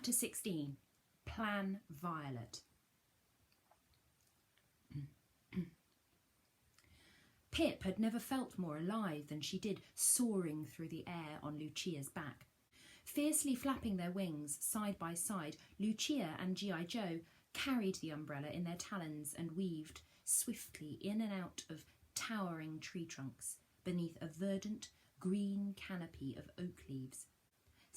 Chapter 16. Plan Violet. Pip had never felt more alive than she did soaring through the air on Lucia's back. Fiercely flapping their wings side by side, Lucia and G.I. Joe carried the umbrella in their talons and weaved swiftly in and out of towering tree trunks beneath a verdant green canopy of oak leaves.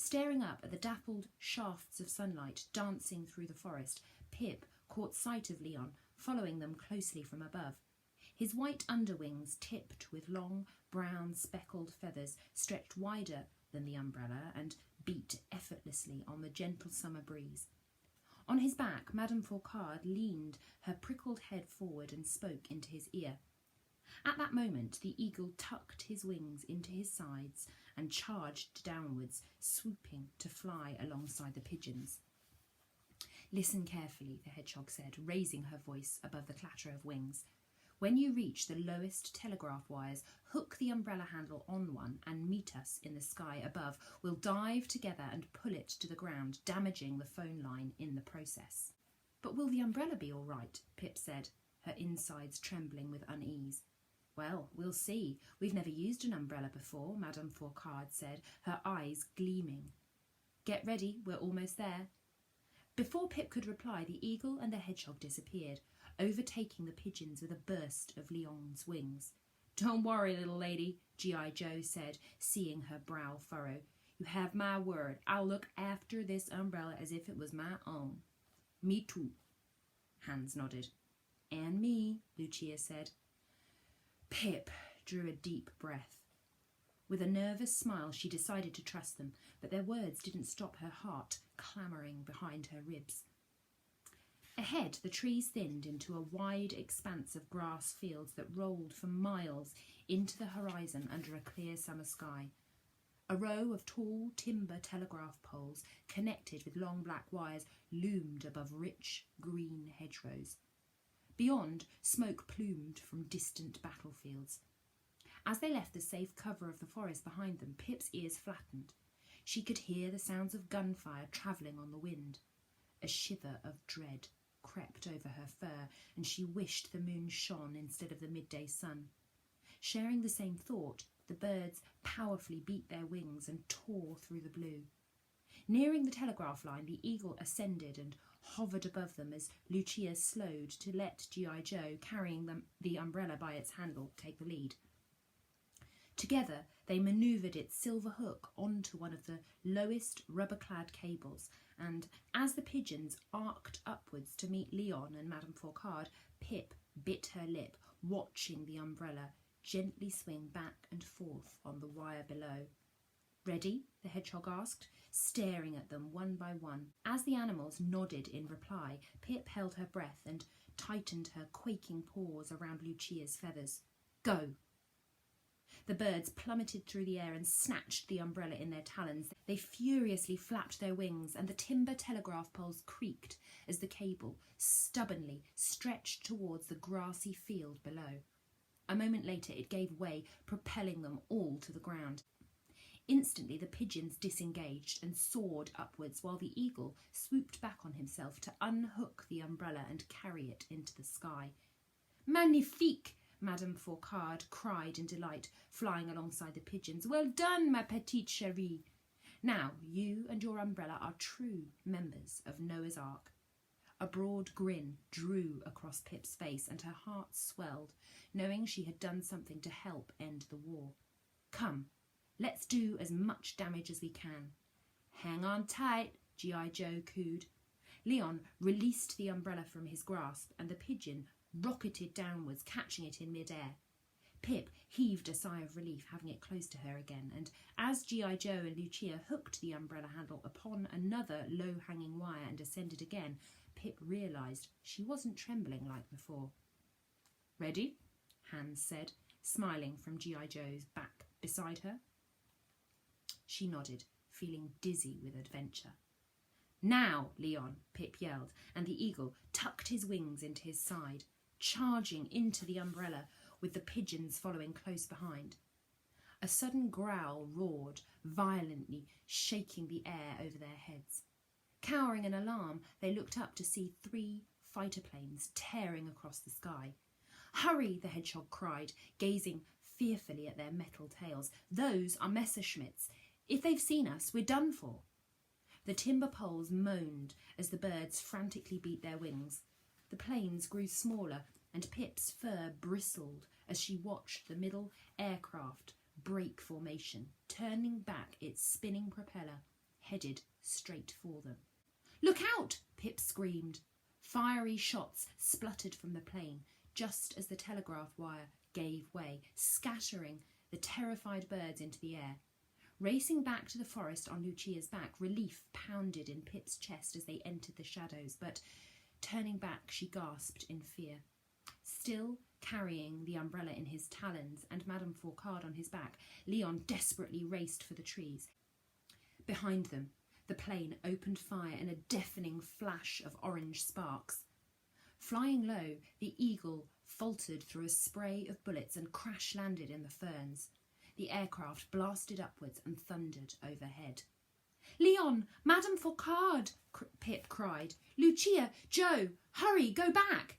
Staring up at the dappled shafts of sunlight dancing through the forest, Pip caught sight of Leon, following them closely from above. His white underwings, tipped with long, brown, speckled feathers, stretched wider than the umbrella and beat effortlessly on the gentle summer breeze. On his back, Madame Fargher leaned her prickled head forward and spoke into his ear. At that moment, the eagle tucked his wings into his sides and charged downwards, swooping to fly alongside the pigeons. "Listen carefully," the hedgehog said, raising her voice above the clatter of wings. "When you reach the lowest telegraph wires, hook the umbrella handle on one and meet us in the sky above. We'll dive together and pull it to the ground, damaging the phone line in the process." "But will the umbrella be all right?" Pip said, her insides trembling with unease. "Well, we'll see. We've never used an umbrella before," Madame Fargher said, her eyes gleaming. "Get ready, we're almost there." Before Pip could reply, the eagle and the hedgehog disappeared, overtaking the pigeons with a burst of Leon's wings. "Don't worry, little lady," G.I. Joe said, seeing her brow furrow. "You have my word. I'll look after this umbrella as if it was my own." "Me too," Hans nodded. "And me," Lucia said. Pip drew a deep breath. With a nervous smile, she decided to trust them, but their words didn't stop her heart clamouring behind her ribs. Ahead, the trees thinned into a wide expanse of grass fields that rolled for miles into the horizon under a clear summer sky. A row of tall timber telegraph poles, connected with long black wires, loomed above rich green hedgerows. Beyond, smoke plumed from distant battlefields. As they left the safe cover of the forest behind them, Pip's ears flattened. She could hear the sounds of gunfire travelling on the wind. A shiver of dread crept over her fur, and she wished the moon shone instead of the midday sun. Sharing the same thought, the birds powerfully beat their wings and tore through the blue. Nearing the telegraph line, the eagle ascended and hovered above them as Lucia slowed to let G.I. Joe, carrying the umbrella by its handle, take the lead. Together, they manoeuvred its silver hook onto one of the lowest rubber-clad cables, and as the pigeons arced upwards to meet Leon and Madame Fargher, Pip bit her lip, watching the umbrella gently swing back and forth on the wire below. "Ready?" the hedgehog asked, staring at them one by one. As the animals nodded in reply, Pip held her breath and tightened her quaking paws around Lucia's feathers. "Go!" The birds plummeted through the air and snatched the umbrella in their talons. They furiously flapped their wings, and the timber telegraph poles creaked as the cable stubbornly stretched towards the grassy field below. A moment later it gave way, propelling them all to the ground. Instantly the pigeons disengaged and soared upwards, while the eagle swooped back on himself to unhook the umbrella and carry it into the sky. "Magnifique!" Madame Fargher cried in delight, flying alongside the pigeons. "Well done, ma petite chérie! Now you and your umbrella are true members of Noah's Ark." A broad grin drew across Pip's face, and her heart swelled, knowing she had done something to help end the war. "Come, let's do as much damage as we can." "Hang on tight," G.I. Joe cooed. Leon released the umbrella from his grasp, and the pigeon rocketed downwards, catching it in mid-air. Pip heaved a sigh of relief, having it close to her again, and as G.I. Joe and Lucia hooked the umbrella handle upon another low-hanging wire and ascended again, Pip realised she wasn't trembling like before. "Ready?" Hans said, smiling from G.I. Joe's back beside her. She nodded, feeling dizzy with adventure. "Now, Leon!" Pip yelled, and the eagle tucked his wings into his side, charging into the umbrella, with the pigeons following close behind. A sudden growl roared, violently shaking the air over their heads. Cowering in alarm, they looked up to see 3 fighter planes tearing across the sky. "Hurry," the hedgehog cried, gazing fearfully at their metal tails. "Those are Messerschmitts. If they've seen us, we're done for." The timber poles moaned as the birds frantically beat their wings. The planes grew smaller, and Pip's fur bristled as she watched the middle aircraft break formation, turning back its spinning propeller, headed straight for them. "Look out!" Pip screamed. Fiery shots spluttered from the plane just as the telegraph wire gave way, scattering the terrified birds into the air. Racing back to the forest on Lucia's back, relief pounded in Pip's chest as they entered the shadows, but turning back she gasped in fear. Still carrying the umbrella in his talons and Madame Fourcade on his back, Leon desperately raced for the trees. Behind them, the plane opened fire in a deafening flash of orange sparks. Flying low, the Eagle faltered through a spray of bullets and crash-landed in the ferns. The aircraft blasted upwards and thundered overhead. "Leon! Madame Fourcade!" Pip cried. "Lucia! Joe! Hurry! Go back!"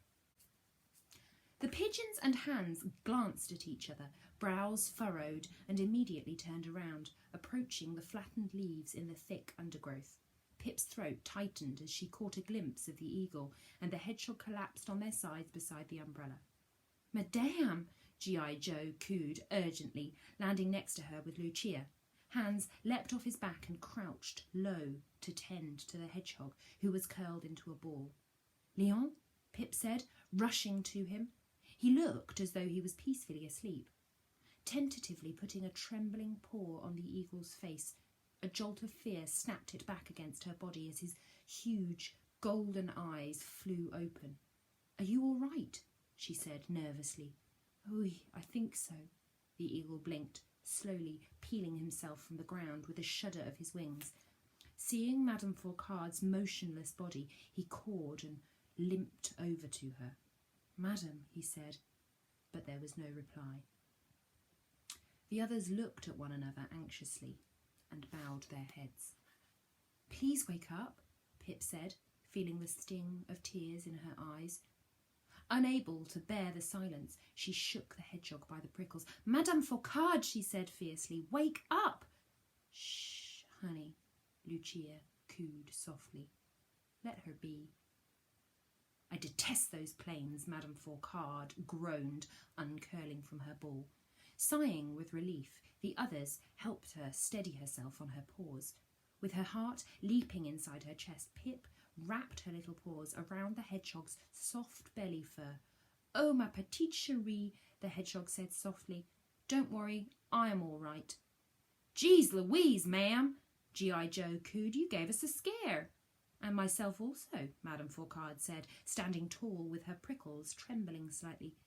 The pigeons and Hans glanced at each other, brows furrowed, and immediately turned around, approaching the flattened leaves in the thick undergrowth. Pip's throat tightened as she caught a glimpse of the Eagle, and the hedgehog collapsed on their sides beside the umbrella. "Madame!" G.I. Joe cooed urgently, landing next to her with Lucia. Hans leapt off his back and crouched low to tend to the hedgehog, who was curled into a ball. "Leon?" Pip said, rushing to him. He looked as though he was peacefully asleep. Tentatively putting a trembling paw on the Eagle's face, a jolt of fear snapped it back against her body as his huge golden eyes flew open. "Are you all right?" she said nervously. "Oui, I think so." The Eagle blinked, slowly peeling himself from the ground with a shudder of his wings. Seeing Madame Fourcade's motionless body, he cawed and limped over to her. "Madam," he said, but there was no reply. The others looked at one another anxiously and bowed their heads. "Please wake up," Pip said, feeling the sting of tears in her eyes. Unable to bear the silence, she shook the hedgehog by the prickles. "Madame Fourcade," she said fiercely, "wake up!" "Shh, honey," Lucia cooed softly. "Let her be." "I detest those planes," Madame Fourcade groaned, uncurling from her ball. Sighing with relief, the others helped her steady herself on her paws. With her heart leaping inside her chest, Pip wrapped her little paws around the hedgehog's soft belly fur. "Oh, ma petite chérie," the hedgehog said softly. "Don't worry, I am all right." "Geez Louise, ma'am," G.I. Joe cooed, "you gave us a scare." "And myself also," Madame Fourcade said, standing tall with her prickles trembling slightly.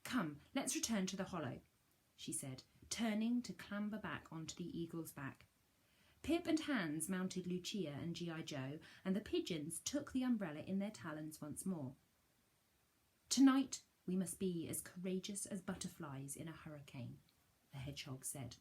"Come, let's return to the hollow," she said, turning to clamber back onto the Eagle's back. Pip and Hans mounted Lucia and G.I. Joe, and the pigeons took the umbrella in their talons once more. "Tonight we must be as courageous as butterflies in a hurricane," the hedgehog said.